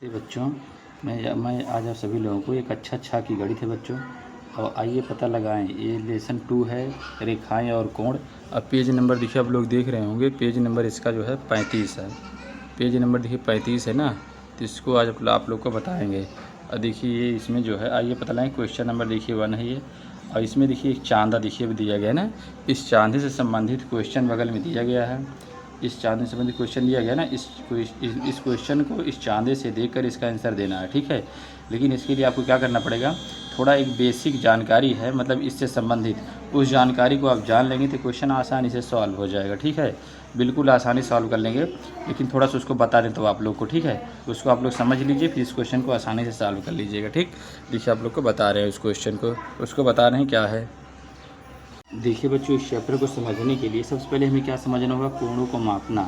बच्चों, मैं आज आप सभी लोगों को एक अच्छा की गणित है बच्चों। और आइए पता लगाएं। ये लेसन 2 है, रेखाएं और कोण। अब पेज नंबर देखिए, आप लोग देख रहे होंगे, पेज नंबर इसका जो है 35 है। पेज नंबर देखिए 35 है ना, तो इसको आज आप लोग को बताएंगे। और देखिए ये इसमें जो है, आइए पता लगाएं। क्वेश्चन नंबर देखिए 1 है ये। और इसमें देखिए एक चांदा देखिए दिया गया है ना, इस चांदे से संबंधित क्वेश्चन बगल में दिया गया है। इस चांदे से संबंधित क्वेश्चन दिया गया ना, इस क्वेश्चन को इस चांदे से देखकर इसका आंसर देना है, ठीक है। लेकिन इसके लिए आपको क्या करना पड़ेगा, थोड़ा एक बेसिक जानकारी है, मतलब इससे संबंधित उस जानकारी को आप जान लेंगे तो क्वेश्चन आसानी से सॉल्व हो जाएगा, ठीक है। बिल्कुल आसानी सॉल्व कर लेंगे। लेकिन थोड़ा सा उसको बता दें तो आप लोग को, ठीक है, उसको आप लोग समझ लीजिए, फिर इस क्वेश्चन को आसानी से सॉल्व कर लीजिएगा, ठीक। देखिए आप लोग को बता रहे हैं उस क्वेश्चन को, उसको बता रहे हैं क्या है। देखिए बच्चों, इस चैप्टर को समझने के लिए सबसे पहले हमें क्या समझना होगा, कोणों को मापना।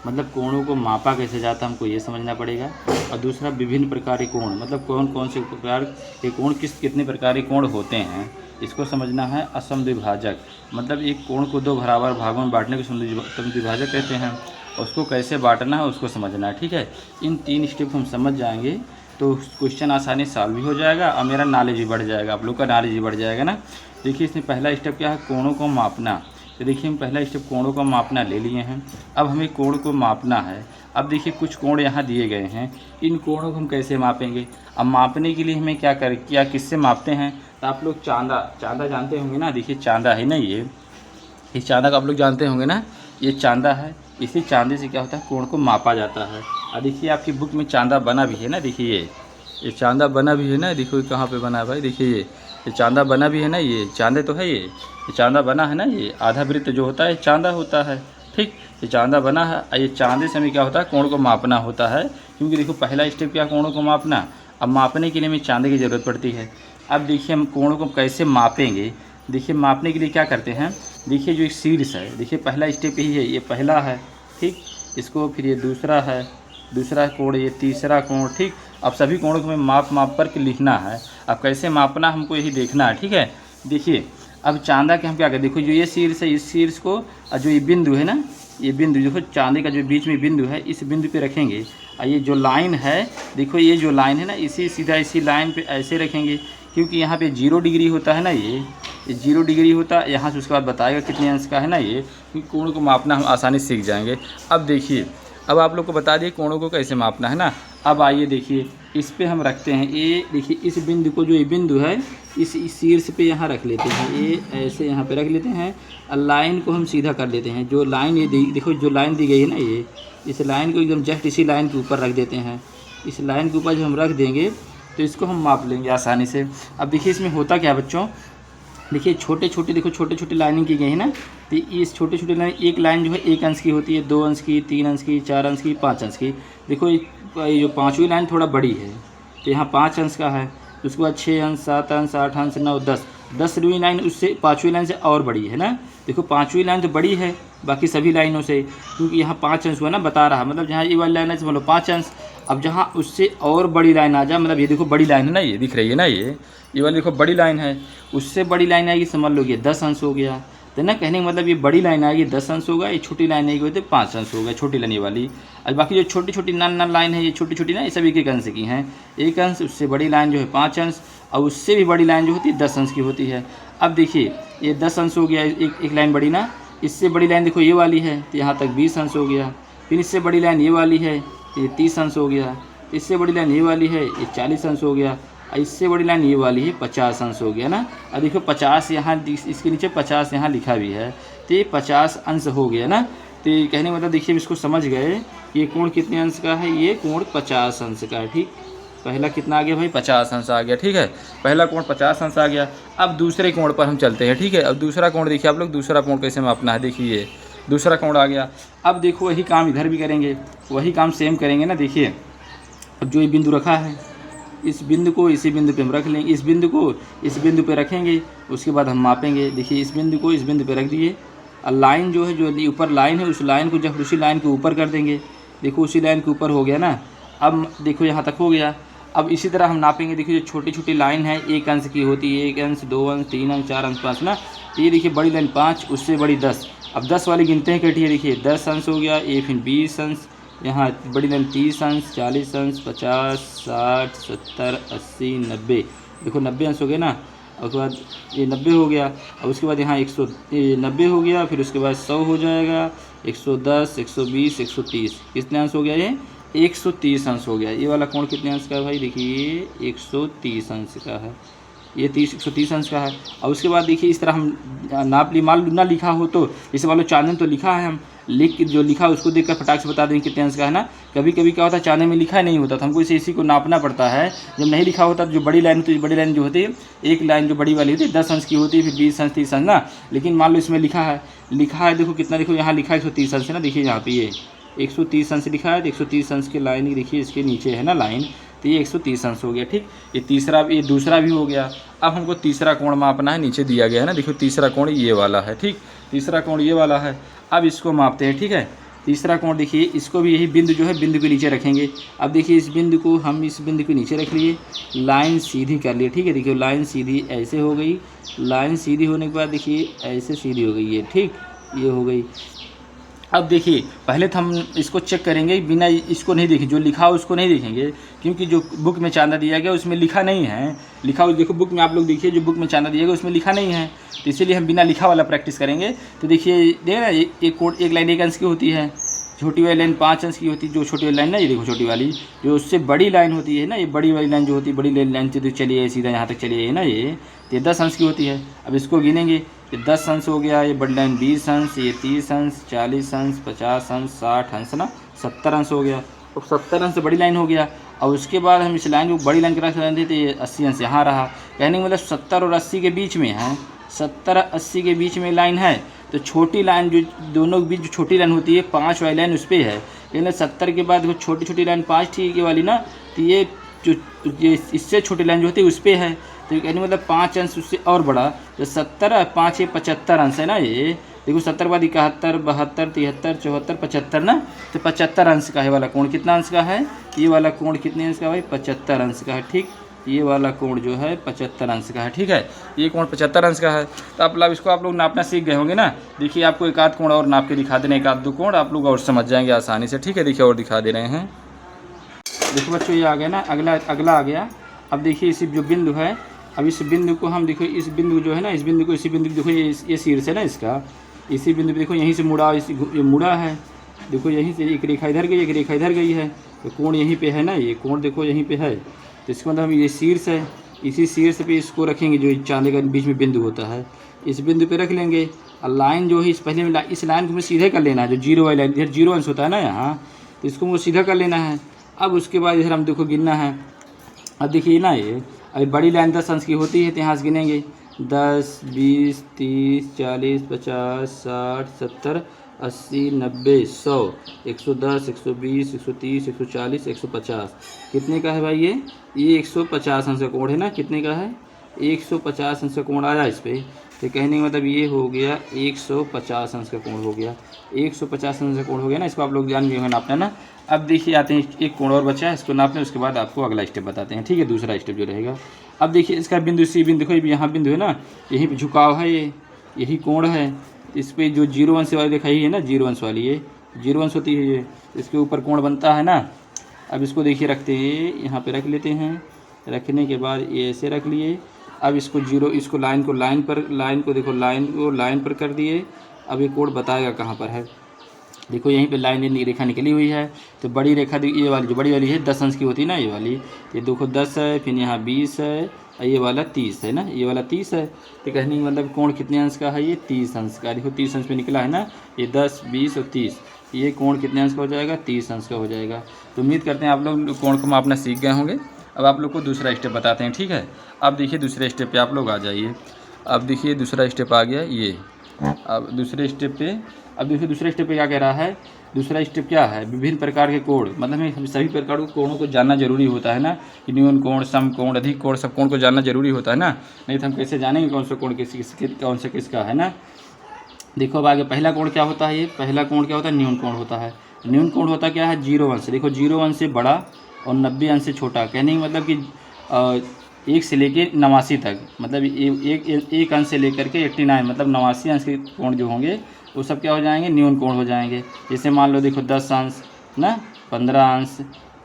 मतलब कोणों को मापा कैसे जाता है हमको ये समझना पड़ेगा। और दूसरा, विभिन्न प्रकार के कोण, मतलब कौन कौन से प्रकार के कोण, कितने प्रकार के कोण होते हैं, इसको समझना है। असमद्विभाजक, मतलब एक कोण को दो बराबर भागों में बांटने को समद्विभाजक कहते हैं। उसको कैसे बांटना है उसको समझना है, ठीक है। इन 3 स्टेप हम समझ जाएंगे तो क्वेश्चन आसानी सॉल्व भी हो जाएगा और मेरा नॉलेज भी बढ़ जाएगा, आप लोग का नॉलेज भी बढ़ जाएगा ना। देखिए इसमें पहला स्टेप क्या है, कोणों को मापना। तो देखिए हम पहला स्टेप कोणों को मापना ले लिए हैं। अब हमें कोण को मापना है। अब देखिए कुछ कोण यहाँ दिए गए हैं, इन कोणों को हम कैसे मापेंगे। अब मापने के लिए हमें क्या किससे मापते हैं, तो आप लोग चांदा जानते होंगे ना। देखिए चांदा है ना, ये इस चांदा को आप लोग जानते होंगे ना, ये चांदा है। इसी चांदे से क्या होता है, कोण को मापा जाता है। और देखिए आपकी बुक में चांदा बना भी है ना, देखिए ये चांदा बना भी है ना। देखो कहाँ पे बना है भाई, देखिए ये चांदा बना भी है ना, ये चांदे तो है, ये चांदा बना है ना। ये आधा वृत्त जो होता है चांदा होता है, ठीक। ये चांदा बना है। ये चांदे से हमें क्या होता है, कोण को मापना होता है। क्योंकि देखो पहला स्टेप क्या, कोणों को मापना। अब मापने के लिए हमें चांदे की ज़रूरत पड़ती है। अब देखिए हम कोणों को कैसे मापेंगे। देखिए मापने के लिए क्या करते हैं, देखिए जो एक शीर्ष है, देखिए पहला स्टेप यही है, ये पहला है, ठीक। इसको फिर ये दूसरा है, दूसरा कोण, ये तीसरा कोण, ठीक। अब सभी कोणों को हमें माप कर के लिखना है। अब कैसे मापना हमको यही देखना है, ठीक है। देखिए अब चांदा के हम क्या करें, देखो जो ये शीर्ष है, इस शीर्ष को और जो ये बिंदु है ना, ये बिंदु देखो चांदे का जो बीच में बिंदु है, इस बिंदु पे रखेंगे। और ये जो लाइन है, देखो ये जो लाइन है ना, इसी सीधा इसी लाइन पे ऐसे रखेंगे। क्योंकि यहाँ पे 0 डिग्री होता है ना, ये 0 डिग्री होता है। यहाँ से उसके बाद बताएगा कितने अंश का है ना ये, क्योंकि कोण को मापना हम आसानी से सीख जाएंगे। अब देखिए, अब आप लोग को बता दिए कोणों को कैसे मापना है ना। अब आइए देखिए, इस पे हम रखते हैं, ये देखिए इस बिंदु को, जो ये बिंदु है, इस शीर्ष पे यहाँ रख लेते हैं, ये ऐसे यहाँ पे रख लेते हैं। और लाइन को हम सीधा कर लेते हैं। जो लाइन ये देखो, जो लाइन दी गई है ना, ये इस लाइन को एकदम जस्ट इसी लाइन के ऊपर रख देते हैं। इस लाइन के ऊपर जब हम रख देंगे तो इसको हम माप लेंगे आसानी से। अब देखिए इसमें होता क्या है बच्चों, देखिए छोटे छोटे लाइनिंग की गई है ना। तो इस छोटे लाइन, एक लाइन जो है 1 अंश की होती है, 2 अंश की, 3 अंश की, 4 अंश की, 5 अंश की। देखो ये जो 5वीं लाइन थोड़ा बड़ी है, तो यहाँ 5 अंश का है। उसके बाद 6 अंश, 7 अंश, 8 अंश, 9, 10। 10वीं लाइन उससे 5वीं लाइन से और बड़ी है ना। देखो 5वीं लाइन तो बड़ी है बाकी सभी लाइनों से, क्योंकि यहाँ 5 अंश हुआ ना, बता रहा, मतलब जहाँ ये वाली लाइन है समझ लो 5 अंश। अब जहाँ उससे और बड़ी लाइन आ जाए, मतलब ये देखो बड़ी लाइन है ना, ये दिख रही है ना, ये वाली देखो बड़ी लाइन है, उससे बड़ी लाइन आएगी, समझ लो ये 10 अंश हो गया। तो ना कहने का मतलब ये बड़ी लाइन आएगी 10 अंश होगा, ये छोटी लाइन आएगी तो 5 अंश होगा, छोटी लाइन ये वाली। और बाकी जो छोटी नान लाइन है, ये छोटी ना, ये सब 1 अंश की हैं। 1 अंश, उससे बड़ी लाइन जो है 5 अंश, और उससे भी बड़ी लाइन जो होती है 10 अंश की होती है। अब देखिए ये 10 अंश हो गया, एक लाइन बड़ी ना। इससे बड़ी लाइन देखो ये वाली है, तो यहाँ तक 20 अंश हो गया। फिर इससे बड़ी लाइन ये वाली है, ये 30 अंश हो गया। इससे बड़ी लाइन ये वाली है, ये 40 अंश हो गया। इससे बड़ी लाइन ये वाली है, 50 अंश हो गया ना। और देखो 50 यहाँ, इसके नीचे 50 यहाँ लिखा भी है, तो ये 50 अंश हो गया ना। तो कहने का मतलब देखिए इसको समझ गए, ये कोण कितने अंश का है, ये कोण 50 अंश का है, ठीक। पहला कितना आ गया भाई, 50 अंश आ गया, ठीक है। पहला कोण 50 अंश आ गया। अब दूसरे कोण पर हम चलते हैं, ठीक है। अब दूसरा कोण देखिए आप लोग, दूसरा कोण कैसे मापना है, देखिए ये दूसरा कोण आ गया। अब देखो वही काम इधर भी करेंगे, वही काम सेम करेंगे ना। देखिए अब जो ये बिंदु रखा है, इस बिंदु को इसी बिंदु पे हम रख लेंगे, इस बिंदु को इस बिंदु पे रखेंगे। उसके बाद हम मापेंगे। देखिए इस बिंदु को इस बिंदु पे रख दिए, और लाइन जो है, जो ऊपर लाइन है, उस लाइन को जब उसी लाइन के ऊपर कर देंगे। देखो उसी लाइन के ऊपर हो गया ना। अब देखो यहाँ तक हो गया। अब इसी तरह हम नापेंगे। देखिए जो छोटी लाइन है 1 अंश की होती है, 1 अंश, 2 अंश, 3 अंश, 4 अंश, 5 ना। तो ये देखिए बड़ी लाइन 5, उससे बड़ी 10। अब 10 वाली गिनते हैं कटिए, देखिए 10 अंश हो गया, ये फिर 20 अंश, यहाँ बड़ी लाइन 30 अंश, 40 अंश, 50, 60, 70, 80, 90। देखो 90 अंश हो गए ना। और उसके बाद ये 90 हो गया। और उसके बाद यहाँ 190 हो गया। फिर उसके बाद 100 हो जाएगा, 110, 120, 130। कितने अंश हो गया ये? 130 अंश हो गया। ये वाला कोण कितने अंश का है भाई? देखिए 130 अंश का है। ये 130 अंश का है। और उसके बाद देखिए इस तरह हम नाप ली, मान लो ना लिखा हो तो इसे मान लो चांदन तो लिखा है, हम लिख के जो लिखा उसको देखकर फटाक से बता देंगे कितने अंश का है ना। कभी कभी क्या होता है चांदन में लिखा नहीं होता तो हमको इसी को नापना पड़ता है। जब नहीं लिखा होता तो जो बड़ी लाइन होती है, बड़ी लाइन जो होती है, एक लाइन जो बड़ी वाली होती है 10 अंश की होती है, फिर 20 अंश, 30 अंश ना। लेकिन मान लो इसमें लिखा है देखो कितना, देखो यहाँ लिखा है 130 अंश है ना। देखिए यहाँ पे ये 130 अंश लिखा है। तो 130 अंश की लाइन देखिए इसके नीचे है ना लाइन, तो ये 130 अंश हो गया। ठीक, ये दूसरा भी हो गया। अब हमको तीसरा कोण मापना है, नीचे दिया गया है ना। देखो तीसरा कोण ये वाला है। ठीक, तीसरा कोण ये वाला है। अब इसको मापते हैं। ठीक है, तीसरा कोण देखिए इसको भी यही बिंदु जो है बिंदु के नीचे रखेंगे। अब देखिए इस बिंदु को हम इस बिंदु के नीचे रख लिए, लाइन सीधी कर लिए। ठीक है, देखिए लाइन सीधी ऐसे हो गई। लाइन सीधी होने के बाद देखिए ऐसे सीधी हो गई है। ठीक, ये हो गई। अब देखिए पहले तो हम इसको चेक करेंगे, बिना इसको नहीं देखें, जो लिखा हो उसको नहीं देखेंगे, क्योंकि जो बुक में चांदा दिया गया उसमें लिखा नहीं है। लिखा हो देखो बुक में, आप लोग देखिए जो बुक में चांदा दिया गया उसमें लिखा नहीं है, तो इसीलिए हम बिना लिखा वाला प्रैक्टिस करेंगे। तो देखिए देख ना, एक लाइन 1 अंश की होती है, छोटी वाली लाइन 5 अंश की होती है। जो छोटी वाली लाइन ना, ये देखो छोटी वाली, जो उससे बड़ी लाइन होती है ना, ये बड़ी वाली लाइन जो होती है, बड़ी लाइन तो चलिए सीधा यहाँ तक चलिए ना, ये 10 अंश की होती है। अब इसको गिनेंगे, ये 10 अंश हो गया, ये बड़ी लाइन 20 अंश, ये 30 अंश, 40 अंश, 50 अंश, 60 अंश ना, 70 अंश हो गया। तो 70 अंश बड़ी लाइन हो गया। और उसके बाद हम इस लाइन को बड़ी लाइन के रख देते, ये 80 अंश यहाँ रहा। कहने का मतलब 70 और 80 के बीच में है, 70-80 के बीच में लाइन है। तो छोटी लाइन जो दोनों के बीच जो छोटी लाइन होती है 5 वाली लाइन उस पर है, लेकिन 70 के बाद देखो छोटी छोटी लाइन 5 ठीक वाली ना, तो ये जो इससे छोटी लाइन जो होती है उस पर है। तो कहने मतलब 5 अंश उससे और बड़ा, तो 70 5 75 अंश है ना। ये देखो 70 बाद 71, 72, 73, 74, 75 ना, तो 75 अंश का है वाला कोण। कितना अंश का है ये वाला कोण? कितने अंश का भाई? 75 अंश का है। ठीक, ये वाला कोण जो है 75 अंश का है। ठीक है, ये कोण 75 अंश का है। तो आप इसको आप लोग नापना सीख गए होंगे ना। देखिए आपको एक आध कोण और नाप के दिखा देना, एक आध दो कोण आप लोग और समझ जाएंगे आसानी से। ठीक है, देखिए और दिखा दे रहे हैं। देखो बच्चों ये आ गया ना, अगला आ गया। अब देखिए इसी जो बिंदु है, अब इस बिंदु को हम देखो, इस बिंदु जो है ना, इस बिंदु को इसी बिंदु देखो, ये शीर्ष है ना इसका, इसी बिंदु पे देखो यहीं से मुड़ा, ये मुड़ा है। देखो यहीं से एक रेखा इधर गई, एक रेखा इधर गई है, तो कोण यहीं पे है ना, ये कोण देखो यहीं पे है। तो इसका मतलब हम ये शीर्ष है, इसी शीर्ष पे इसको रखेंगे, जो चांदे का बीच में बिंदु होता है, इस बिंदु पे रख लेंगे। और लाइन जो है इस पहले में इस लाइन को हमें सीधे कर लेना है, जो 0 वाली लाइन, इधर 0 अंश होता है ना यहाँ, तो इसको मुझे सीधा कर लेना है। अब उसके बाद इधर हम देखो गिनना है। अब देखिए ना, ये अभी बड़ी लाइन 10 अंश की होती है, तो यहाँ से गिनेंगे 10, 20, 30, 40, 50, 60, 70, 80, 90, 100, 110, 120, 130, 140, 150। कितने का है भाई ये 150 अंश का कोण है ना। कितने का है? 150 अंश का कोण आया इस पर। तो कहने का मतलब ये हो गया 150 अंश का कोण हो गया, 150 अंश का कोण हो गया ना। इसको आप लोग जान गए नापना ना। अब देखिए आते हैं, एक कोण और बचा है, इसको नापने, उसके बाद आपको अगला स्टेप बताते हैं। ठीक है, दूसरा स्टेप जो रहेगा। अब देखिए इसका बिंदु सी बिंदु, देखो यहाँ बिंदु है ना, यहीं पे झुकाव है, यही कोण है। इस पर जो 0 अंश वाली दिखाई है ना, 0 अंश वाली, ये 0 अंश होती है, ये इसके ऊपर कोण बनता है ना। अब इसको देखिए रखते हैं, यहाँ पे रख लेते हैं। रखने के बाद ये ऐसे रख लिए। अब इसको 0, इसको लाइन को देखो, लाइन पर कर दिए। अब ये कोण बताएगा कहाँ पर है। देखो यहीं पे लाइन रेखा निकली हुई है, तो बड़ी रेखा ये वाली, जो बड़ी वाली है 10 अंश की होती है ना, ये वाली, ये देखो 10 है, फिर यहाँ 20 है, और ये वाला 30 है ना, ये वाला 30 है। तो कहने का मतलब कोण कितने अंश का है? ये 30 अंश का। देखो 30 अंश में निकला है ना, ये 10, 20 और 30, ये कोण कितने अंश का हो जाएगा? 30 अंश का हो जाएगा। तो उम्मीद करते हैं आप लोग कोण को मापना सीख गए होंगे। अब आप लोग को दूसरा स्टेप बताते हैं। ठीक है, अब देखिए दूसरे स्टेप पे आप लोग आ जाइए। अब देखिए दूसरा स्टेप आ गया ये। अब दूसरे स्टेप पे, अब देखिए दूसरे स्टेप पे क्या कह रहा है। दूसरा स्टेप क्या है? विभिन्न प्रकार के कोण, मतलब हमें सभी प्रकार के कोणों को जानना जरूरी होता है ना, कि न्यून कोण, सम कोण, अधिक कोण, सब कोण को जानना जरूरी होता है ना। नहीं तो हम कैसे जानेंगे कौन सा कोण कौन सा किसका है ना। देखो अब आगे पहला कोण क्या होता है? ये पहला कोण क्या होता है? न्यून कोण होता है। न्यून कोण होता क्या है? 0 अंश। देखो 0 अंश से बड़ा और 90 अंश से छोटा। कहने का मतलब कि 1 से लेके 89 तक, मतलब एक अंश से लेकर के 89, मतलब 89 अंश के कोण जो होंगे वो सब क्या हो जाएंगे? न्यून कोण हो जाएंगे। जैसे मान लो देखो 10 अंश ना, 15 अंश,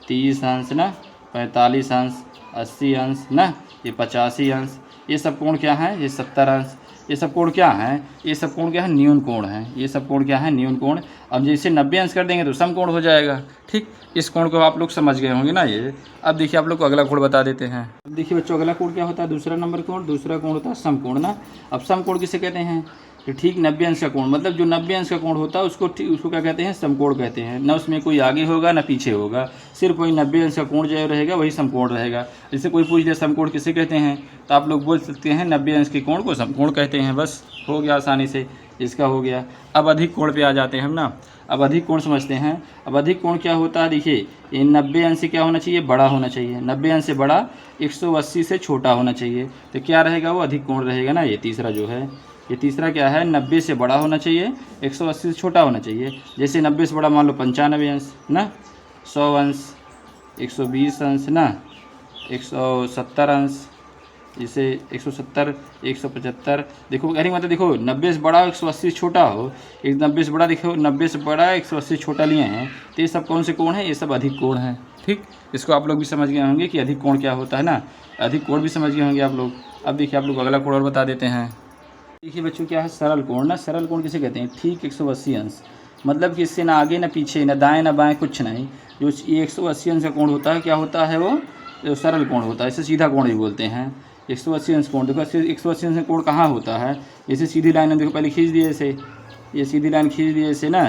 30 अंश ना, 45 अंश, 80 अंश ना, ये 85 अंश। ये सब कोण क्या है? ये 70 अंश। ये सब कोण क्या हैं? ये सब कोण क्या है? न्यून कोण है। ये सब कोण क्या है? न्यून कोण। अब जैसे 90 अंश कर देंगे तो समकोण हो जाएगा। ठीक, इस कोण को आप लोग समझ गए होंगे ना ये। अब देखिए आप लोग को अगला कोण बता देते हैं। अब देखिए बच्चों, अगला कोण क्या होता है? दूसरा नंबर कोण। दूसरा कोण होता है समकोण ना। अब समकोण किसे कहते हैं? तो ठीक 90 अंश का कोण, मतलब जो 90 अंश का कोण होता है उसको क्या कहते हैं? समकोण कहते हैं ना। उसमें कोई आगे होगा ना पीछे होगा, सिर्फ वही 90 अंश का कोण जो रहेगा वही समकोण रहेगा। जैसे कोई पूछ ले समकोण किसे कहते हैं, तो आप लोग बोल सकते हैं 90 अंश के कोण को समकोण कहते हैं। बस हो गया, आसानी से इसका हो गया। अब अधिक कोण पे आ जाते हैं हम ना। अब अधिक कोण समझते हैं। अब अधिक कोण क्या होता है? देखिए, ये 90 अंश से क्या होना चाहिए? बड़ा होना चाहिए। 90 अंश से बड़ा 180 से छोटा होना चाहिए। तो क्या रहेगा? वो अधिक कोण रहेगा ना। ये तीसरा जो है, ये तीसरा क्या है? 90 से बड़ा होना चाहिए, 180 से छोटा होना चाहिए। जैसे 90 से बड़ा मान लो 95 अंश ना, 100 अंश, 120 अंश ना, 170 अंश, जैसे 170, 175। देखो कहने मतलब देखो 90 से बड़ा 180 से छोटा हो, एक 90 से बड़ा देखो 90 से बड़ा 180 से छोटा लिए हैं, तो ये सब कौन से कोण हैं? ये सब अधिक कोण हैं। ठीक, इसको आप लोग भी समझ गए होंगे कि अधिक कोण क्या होता है ना। अधिक कोण भी समझ गए होंगे आप लोग। अब देखिए आप लोग अगला कोण और बता देते हैं। देखिए बच्चों, क्या है? सरल कोण ना। सरल कोण किसे कहते हैं? ठीक 180 अंश, मतलब कि इससे ना आगे ना पीछे ना दाएं ना बाएं कुछ नहीं। जो ये 180 अंश का कोण होता है, क्या होता है वो? जो सरल कोण होता है। इसे सीधा कोण भी बोलते हैं। 180 अंश कोण। देखो 180 अंश कोण कहाँ होता है? जैसे सीधी लाइन देखो, पहले खींच दिए ऐसे, ये सीधी लाइन खींच दिए ऐसे ना,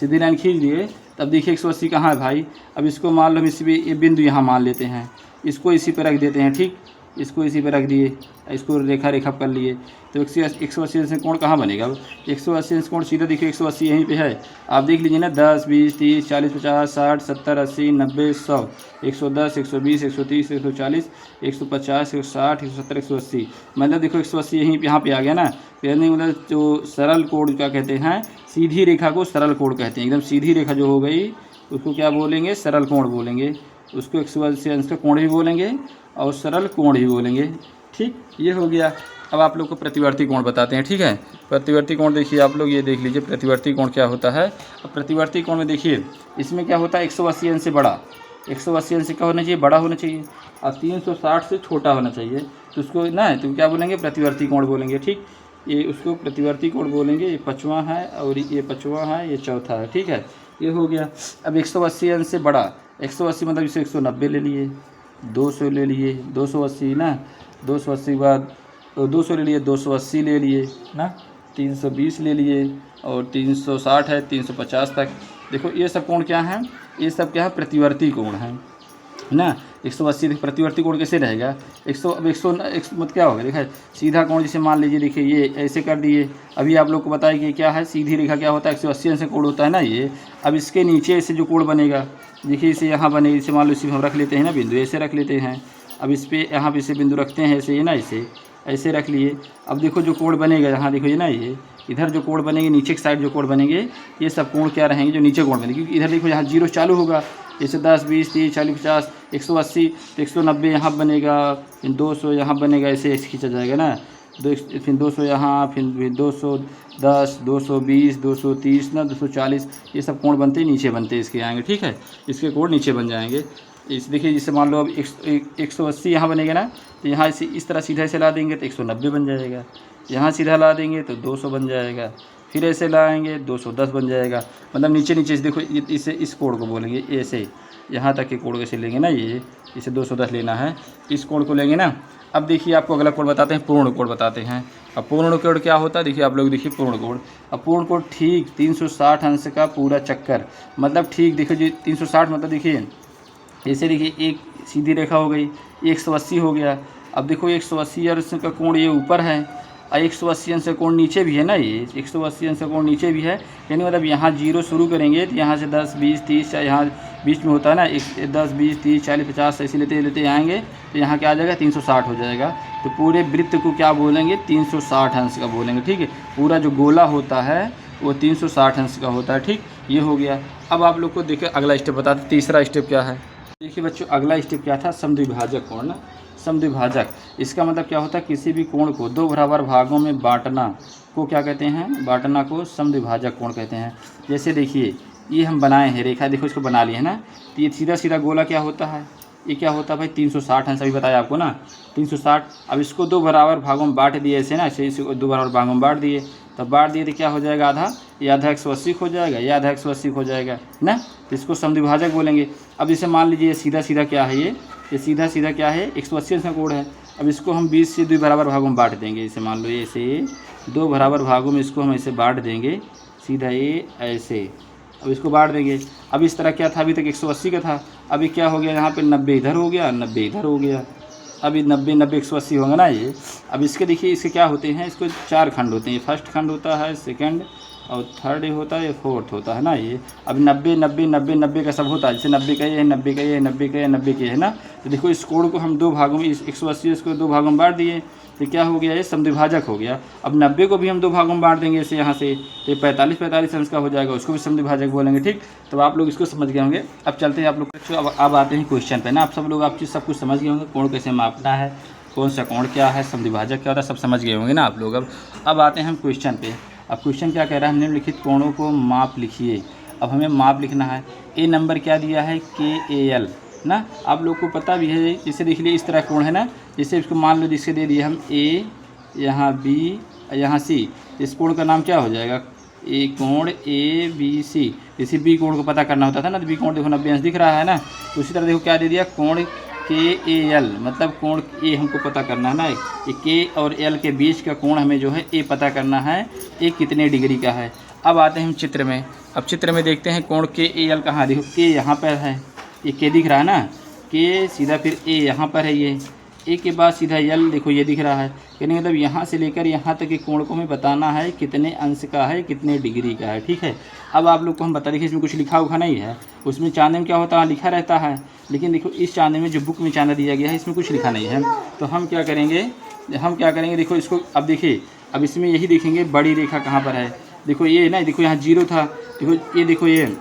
सीधी लाइन खींच दिए, तब देखिए 180 कहाँ है भाई? अब इसको मान लो हम इसी पे ये बिंदु यहाँ मान लेते हैं, इसको इसी पे रख देते हैं। ठीक, इसको इसी पे रख दिए, इसको रेखा रेखा कर लिए, तो 180 अंश कोण कहाँ बनेगा? 180 अंश कोण सीधा देखिए 180 यहीं पे है। आप देख लीजिए ना, 10, 20, 30, 40, 50, 60, 70, 80, 90, 100, 110, 120, 130, 140, 150, 160, 170, 180। मतलब देखो 180 यहीं यहाँ पे आ गया ना। यानी मतलब जो सरल कोण क्या कहते हैं? सीधी रेखा को सरल कोण कहते हैं। एकदम सीधी रेखा जो हो गई उसको क्या बोलेंगे? सरल कोण बोलेंगे। उसको 180 अंश का कोण भी बोलेंगे और सरल कोण भी बोलेंगे। ठीक, ये हो गया। अब आप लोग को प्रतिवर्ती कोण बताते हैं। ठीक है, प्रतिवर्ती कोण देखिए आप लोग, ये देख लीजिए प्रतिवर्ती कोण क्या होता है। अब प्रतिवर्ती कोण में देखिए इसमें क्या होता है? 180 अंश से बड़ा, 180 अंश से क्या होना चाहिए? बड़ा होना चाहिए, और 360 से छोटा होना चाहिए। तो उसको ना तो क्या बोलेंगे? प्रतिवर्ती कोण बोलेंगे। ठीक, ये उसको प्रतिवर्ती कोण बोलेंगे। ये 5वां है और ये 5वां है, ये चौथा है। ठीक है, ये हो गया। अब 180 अंश से बड़ा, 180 मतलब इसे 190 ले लिए, 200 ले लिए, 280 ना, 280 के बाद 200 ले लिए, 280 ले लिए ना, 320 ले लिए, और 360 है, 350 तक। देखो ये सब कोण क्या हैं? ये सब क्या है? प्रतिवर्ती कोण हैं ना। 180 प्रतिवर्ती कोण कैसे रहेगा? 100 मतलब क्या होगा? देखा सीधा कोण, जिसे मान लीजिए देखिए ये ऐसे कर दिए। अभी आप लोग को बताया कि क्या है? सीधी रेखा क्या होता है? 180 अंश कोण होता है ना ये। अब इसके नीचे से जो कोण बनेगा, देखिए इसे यहाँ बने, इसे मान लो इसी में हम रख लेते हैं ना बिंदु, ऐसे रख लेते हैं। अब इस पर यहाँ पे इसे बिंदु रखते हैं ऐसे, ये ना इसे ऐसे रख लिए। अब देखो जो कोण बनेगा यहाँ, देखो ये ना, ये इधर जो कोण बनेंगे नीचे की साइड जो कोण बनेंगे, ये सब कोण क्या रहेंगे? जो नीचे कोण बनेंगे, क्योंकि इधर देखो यहाँ 0 चालू होगा। जैसे 10, 20, 30, 40, 50, 180, तो 190 यहाँ बनेगा, फिर 200 यहाँ बनेगा, ऐसे ऐसे खींचा जाएगा ना। फिर 200 यहाँ, फिर 210, 220, 230 ना, 240, ये सब कोण बनते ही नीचे बनते इसके आएंगे। ठीक है, इसके कोण नीचे बन जाएंगे। इस देखिए, जिससे मान लो अब 180 यहाँ बनेगा ना, तो यहाँ इसे इस तरह सीधा से ला देंगे तो 190 बन जाएगा। यहाँ सीधा ला देंगे तो 200 बन जाएगा। फिर ऐसे लाएंगे 210 बन जाएगा। मतलब नीचे नीचे देखो, इसे इस कोण को बोलेंगे ऐसे, यहाँ तक के कोण कैसे लेंगे ना, ये इसे 210 लेना है, इस कोण को लेंगे ना। अब देखिए आपको अगला कोण बताते हैं, पूर्ण कोण बताते हैं। अब पूर्ण कोण क्या होता है? देखिए आप लोग देखिए पूर्ण कोण। अब पूर्ण कोण ठीक 360 अंश का पूरा चक्कर, मतलब ठीक देखो जी 360 मतलब देखिए ऐसे, देखिए एक सीधी रेखा हो गई, 180 हो गया। अब देखो 180 अंश का कोण ये ऊपर है, और 180 अंश का कोण नीचे भी है ना, ये 180 अंश का कोण नीचे भी है। यानी मतलब यहाँ 0 शुरू करेंगे तो यहाँ से 10, 20, 30, यहाँ बीच में होता है ना 10, 20, 30, 40, 50 ऐसे लेते लेते आएंगे तो यहाँ क्या आ जाएगा? 360 हो जाएगा। तो पूरे वृत्त को क्या बोलेंगे? 360 अंश का बोलेंगे। ठीक है, पूरा जो गोला होता है वो 360 अंश का होता है। ठीक, ये हो गया। अब आप लोग को देखिए अगला स्टेप बताते, तीसरा स्टेप क्या है। देखिए बच्चों, अगला स्टेप क्या था? समद्विभाजक कोण ना। समद्विभाजक, इसका मतलब क्या होता है? किसी भी कोण को 2 बराबर भागों में बांटना को क्या कहते हैं? बांटना को समद्विभाजक कोण कहते हैं। जैसे देखिए ये हम बनाए हैं रेखा, देखो इसको बना लिए है ना। तो ये सीधा सीधा गोला क्या होता है, ये क्या होता है भाई 360 अंश, अभी बताया आपको ना 360। अब इसको दो बराबर भागों में बांट दिए ऐसे ना, ऐसे इसे दो बराबर भागों में बांट दिए, तब बांट दिए तो क्या हो जाएगा आधा, ये आधा 180 हो जाएगा, ये आधा 180 हो जाएगा ना। तो इसको समद्विभाजक बोलेंगे। अब जैसे मान लीजिए ये सीधा सीधा क्या है, ये सीधा सीधा क्या है 180 अंश का कोण है। अब इसको हम 20 से 2 बराबर भागों में बांट देंगे, इसे मान लो ये ऐसे 2 बराबर भागों में इसको हम ऐसे बांट देंगे, सीधा ये ऐसे। अब इसको बांट देंगे। अब इस तरह क्या था, अभी तक 180 का था, अभी क्या हो गया यहाँ पे 90 इधर हो गया, 90 इधर हो गया। अभी 90 90 180 होगा ना ये। अब इसके देखिए इसके क्या होते हैं, इसको 4 खंड होते हैं, फर्स्ट खंड होता है, सेकंड और थर्ड होता है, फोर्थ होता है ना ये। अब 90 90 90 90 का सब होता है, जैसे 90 का ये है, 90 का ये है, 90 का ये, 90 के है ना। तो देखो इस कोण को हम 2 भागों में, इस 180 इसको 2 भागों में बांट दिए, तो क्या हो गया, ये समद्विभाजक हो गया। अब 90 को भी हम 2 भागों में बांट देंगे इसे यहाँ से, तो ये 45 अंश का हो जाएगा, उसको भी समद्विभाजक बोलेंगे। ठीक, तो आप लोग इसको समझ गए होंगे। अब चलते हैं आप लोग, अब आते हैं क्वेश्चन पे ना। आप सब लोग आप चीज़ सब कुछ समझ गए होंगे, कोण कैसे मापना है, कौन सा कोण क्या है, समद्विभाजक क्या होता है, सब समझ गए होंगे ना आप लोग। अब आते हैं हम क्वेश्चन पे। अब क्वेश्चन क्या कह रहा है, निम्नलिखित कोणों को माप लिखिए। अब हमें माप लिखना है। ए नंबर क्या दिया है, KAL ना, आप लोग को पता भी है। जैसे देख लीजिए इस तरह कोण है ना, जैसे इसको मान लो जिससे दे दिए हम A, यहाँ B, यहाँ C, इस कोण का नाम क्या हो जाएगा, ए कोण ABC। जैसे B कोण को पता करना होता था ना, तो B कोण देखो 90 अंश दिख रहा है ना, तो उसी तरह देखो क्या दे दिया, कोण KAL, मतलब कोण A हमको पता करना है ना, ये K और L के बीच का कोण हमें जो है A पता करना है, A कितने डिग्री का है। अब आते हैं हम चित्र में। अब चित्र में देखते हैं कोण KAL कहाँ, देखो K यहाँ पर है, ये K दिख रहा है ना, K सीधा फिर A यहाँ पर है, ये A के बाद सीधा L देखो ये दिख रहा है। यानी मतलब यहाँ से लेकर यहाँ तक के कोण को हमें बताना है कितने अंश का है, कितने डिग्री का है। ठीक है, अब आप लोग को हम बता देखिए, इसमें कुछ लिखा उखा नहीं है, उसमें चांदे में क्या होता है लिखा रहता है, लेकिन देखो इस चांदे में जो बुक में चांदा दिया गया है इसमें कुछ लिखा नहीं है। तो हम क्या करेंगे, देखो इसको, अब देखिए अब इसमें यही देखेंगे बड़ी रेखा कहाँ पर है। देखो ये ना, देखो यहाँ 0 था, देखो ये, देखो ये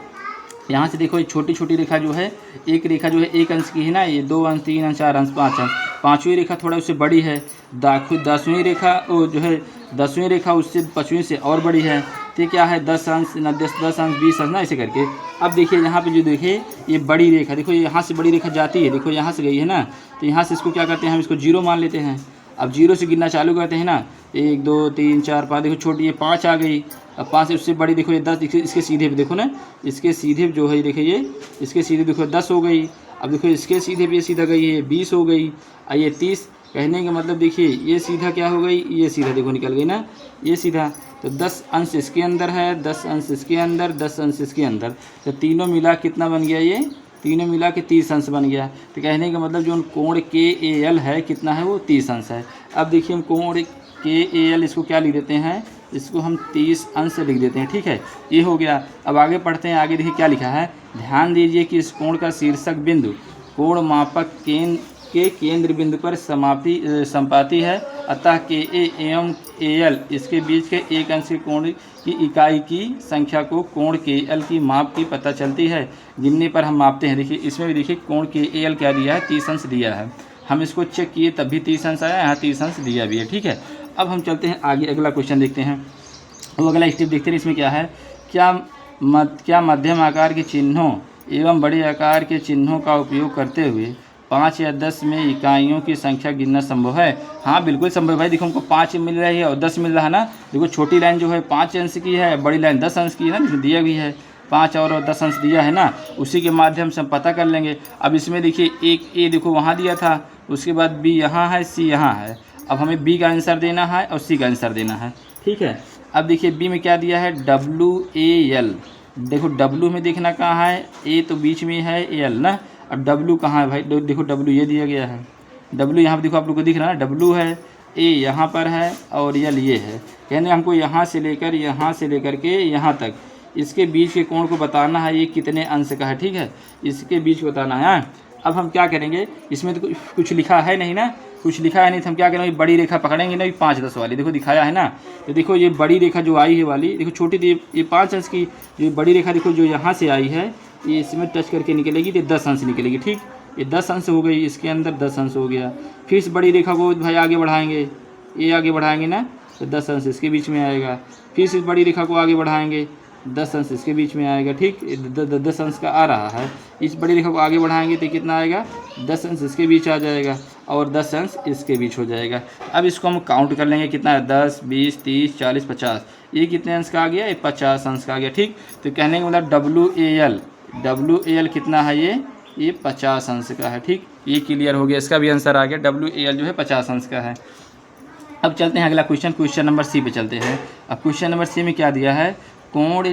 यहाँ से देखो ये छोटी छोटी रेखा जो है, एक रेखा जो है 1 अंश की है ना, ये 2 अंश, 3 अंश, 4 अंश, 5 अंश। 5वीं रेखा थोड़ा उससे बड़ी है, 10वीं रेखा वो जो है 10वीं रेखा उससे 5वीं से और बड़ी है। तो क्या है 10 अंश, 10 अंश, 20 अंश ना, ऐसे करके। अब देखिए यहाँ पे जो देखिए ये बड़ी रेखा, देखो ये यहाँ से बड़ी रेखा जाती है, देखो यहाँ से गई है ना, तो यहाँ से इसको क्या करते हैं हम, इसको 0 मान लेते हैं। अब 0 से गिनना चालू करते हैं ना, 1 2 3 4 5, देखो छोटी ये 5 आ गई। अब 5 से उससे बड़ी देखो ये 10, इसके सीधे भी देखो ना, इसके सीधे जो है देखिए ये, इसके सीधे देखो 10 हो गई। अब देखो इसके सीधे भी ये सीधा गई है 20 हो गई, और ये 30। कहने का मतलब देखिए ये सीधा क्या हो गई, ये सीधा देखो निकल गई ना, ये सीधा। तो 10 अंश इसके अंदर है, 10 अंश इसके अंदर, 10 अंश इसके अंदर, तो तीनों मिला कितना बन गया, ये तीनों मिला के 30 अंश बन गया। तो कहने का मतलब जो कोण KAL है कितना है, वो 30 अंश है। अब देखिए हम कोण KAL इसको क्या लिख देते हैं, इसको हम 30 अंश लिख देते हैं। ठीक है, ये हो गया। अब आगे पढ़ते हैं, आगे देखिए क्या लिखा है। ध्यान दीजिए कि इस कोण का शीर्षक बिंदु कोण मापक के केंद्र बिंदु पर संपाती है, अतः KA एवं AL इसके बीच के 1 अंश के कोण की इकाई की संख्या को कोण KL की माप की पता चलती है। गिनने पर हम मापते हैं। देखिए इसमें भी देखिए कोण KAL क्या दिया है, 30 अंश दिया है। हम इसको चेक किए तब भी 30 अंश आया, यहाँ 30 अंश दिया भी है। ठीक है, अब हम चलते हैं आगे, अगला क्वेश्चन देखते हैं। वो अगला स्टेप देखते हैं, इसमें क्या है, क्या मध्यम आकार के चिन्हों एवं बड़े आकार के चिन्हों का उपयोग करते हुए 5 या 10 में इकाइयों की संख्या गिनना संभव है। हाँ बिल्कुल संभव भाई। देखो हमको 5 मिल रही है और 10 मिल रहा है ना। देखो छोटी लाइन जो है 5 अंश की है, बड़ी लाइन 10 अंश की है ना, दिया भी है 5 और 10 अंश दिया है ना, उसी के माध्यम से हम पता कर लेंगे। अब इसमें देखिए एक A देखो वहाँ दिया था, उसके बाद B यहाँ है, C यहाँ है। अब हमें B का आंसर देना है और C का आंसर देना है। ठीक है, अब देखिए B में क्या दिया है, WAL। देखो W में देखना कहाँ है, A तो बीच में है, AL ना। अब W कहाँ है भाई, देखो W ये दिया गया है, W यहाँ पर देखो आप लोग को दिख रहा है ना, W है, A यहाँ पर है और L ये है। यानी हमको यहाँ से लेकर के यहाँ तक इसके बीच के कोण को बताना है, ये कितने अंश का है। ठीक है, इसके बीच बताना है। अब हम क्या करेंगे, इसमें तो कुछ लिखा है नहीं ना, कुछ लिखा है नहीं, तो हम क्या करेंगे, बड़ी रेखा पकड़ेंगे ना, 5 10 वाली देखो दिखाया है ना। तो देखो ये बड़ी रेखा जो आई है वाली, देखो छोटी थी ये 5 अंश की, ये बड़ी रेखा देखो जो यहाँ से आई है, ये इसमें टच करके निकलेगी तो 10 अंश निकलेगी। ठीक, ये 10 अंश हो गई, इसके अंदर 10 अंश हो गया। फिर इस बड़ी रेखा को भाई आगे बढ़ाएंगे, ये आगे बढ़ाएंगे ना, तो 10 अंश इसके बीच में आएगा। फिर इस बड़ी रेखा को आगे बढ़ाएंगे, 10 अंश इसके बीच में आएगा, ठीक। 10 अंश का आ रहा है। इस बड़ी रेखा को आगे बढ़ाएंगे तो कितना आएगा, 10 अंश इसके बीच आ जाएगा और 10 अंश इसके बीच हो जाएगा। अब इसको हम काउंट कर लेंगे, कितना है, 10, 20, 30, 40, 50। ये कितने अंश का आ गया, ये 50 अंश का आ गया, ठीक। तो कहने का मतलब WAL कितना है, ये 50 अंश का है, ठीक। ये क्लियर हो गया, इसका भी आंसर आ गया, WAL जो है 50 अंश का है। अब चलते हैं अगला क्वेश्चन नंबर सी पे चलते हैं। अब क्वेश्चन नंबर सी में क्या दिया है, कोण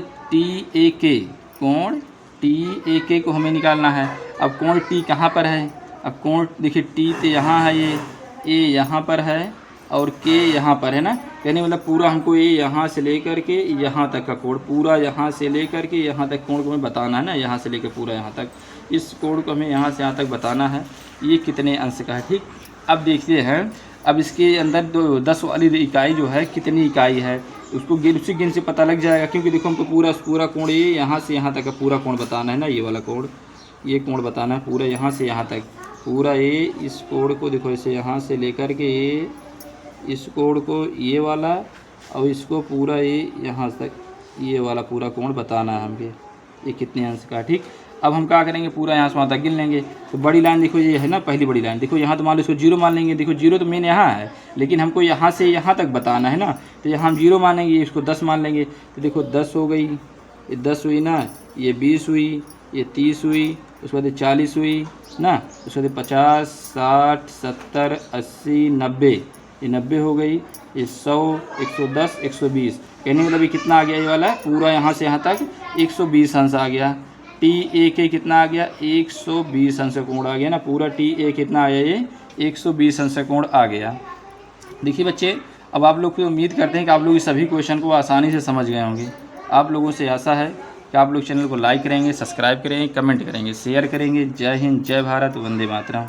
TAK को हमें निकालना है। अब कोण T कहाँ पर है, अब कोण देखिए T तो यहाँ है, ये A यहाँ पर है और K यहाँ पर है ना। यानी मतलब पूरा हमको ये यहाँ से लेकर के यहाँ तक का कोण, पूरा यहाँ से लेकर के यहाँ तक कोण को हमें बताना है ना, यहाँ से लेकर पूरा यहाँ तक, इस कोण को हमें यहाँ से यहाँ तक बताना है, ये कितने अंश का है, ठीक। अब देखते हैं, अब इसके अंदर 10 वाली इकाई जो है कितनी इकाई है, उसको उसी गिन से पता लग जाएगा। क्योंकि देखो हमको पूरा कोण ये यहाँ से यहाँ तक का पूरा कोण बताना है ना, ये वाला कोण, ये कोण बताना है पूरा यहाँ से यहाँ तक, पूरा ये इस कोण को देखो ऐसे यहाँ से लेकर के ये इस कोण को ये वाला और इसको पूरा ये यहाँ तक ये वाला पूरा कोण बताना है हमके, ये कितने अंश का, ठीक। अब हम क्या करेंगे, पूरा यहाँ से वहाँ तक गिन लेंगे। तो बड़ी लाइन देखो ये है ना, पहली बड़ी लाइन देखो, यहाँ तो मान लो इसको 0 मान लेंगे। देखो 0 तो मेन यहाँ है, लेकिन हमको यहाँ से यहाँ तक बताना है ना, तो यहाँ हम 0 मानेंगे, इसको 10 मान लेंगे। तो देखो 10 हो गई, ये 10 हुई ना, ये 20 हुई, ये 30 हुई, उसके बाद 40 हुई ना, उसके बाद 50, 60, 70, 80, 90, ये 90 हो गई, ये 100, 110, 120। कहने मतलब ये कितना आ गया, ये वाला पूरा यहाँ से यहाँ तक 120 अंश आ गया। TAK कितना आ गया, 120 अंश कोण आ गया ना, पूरा TA कितना आया, ये 120 अंश कोण आ गया। देखिए बच्चे, अब आप लोग की उम्मीद करते हैं कि आप लोग इस सभी क्वेश्चन को आसानी से समझ गए होंगे। आप लोगों से आशा है कि आप लोग चैनल को लाइक करेंगे, सब्सक्राइब करेंगे, कमेंट करेंगे, शेयर करेंगे। जय हिंद, जय भारत, वंदे मातरम।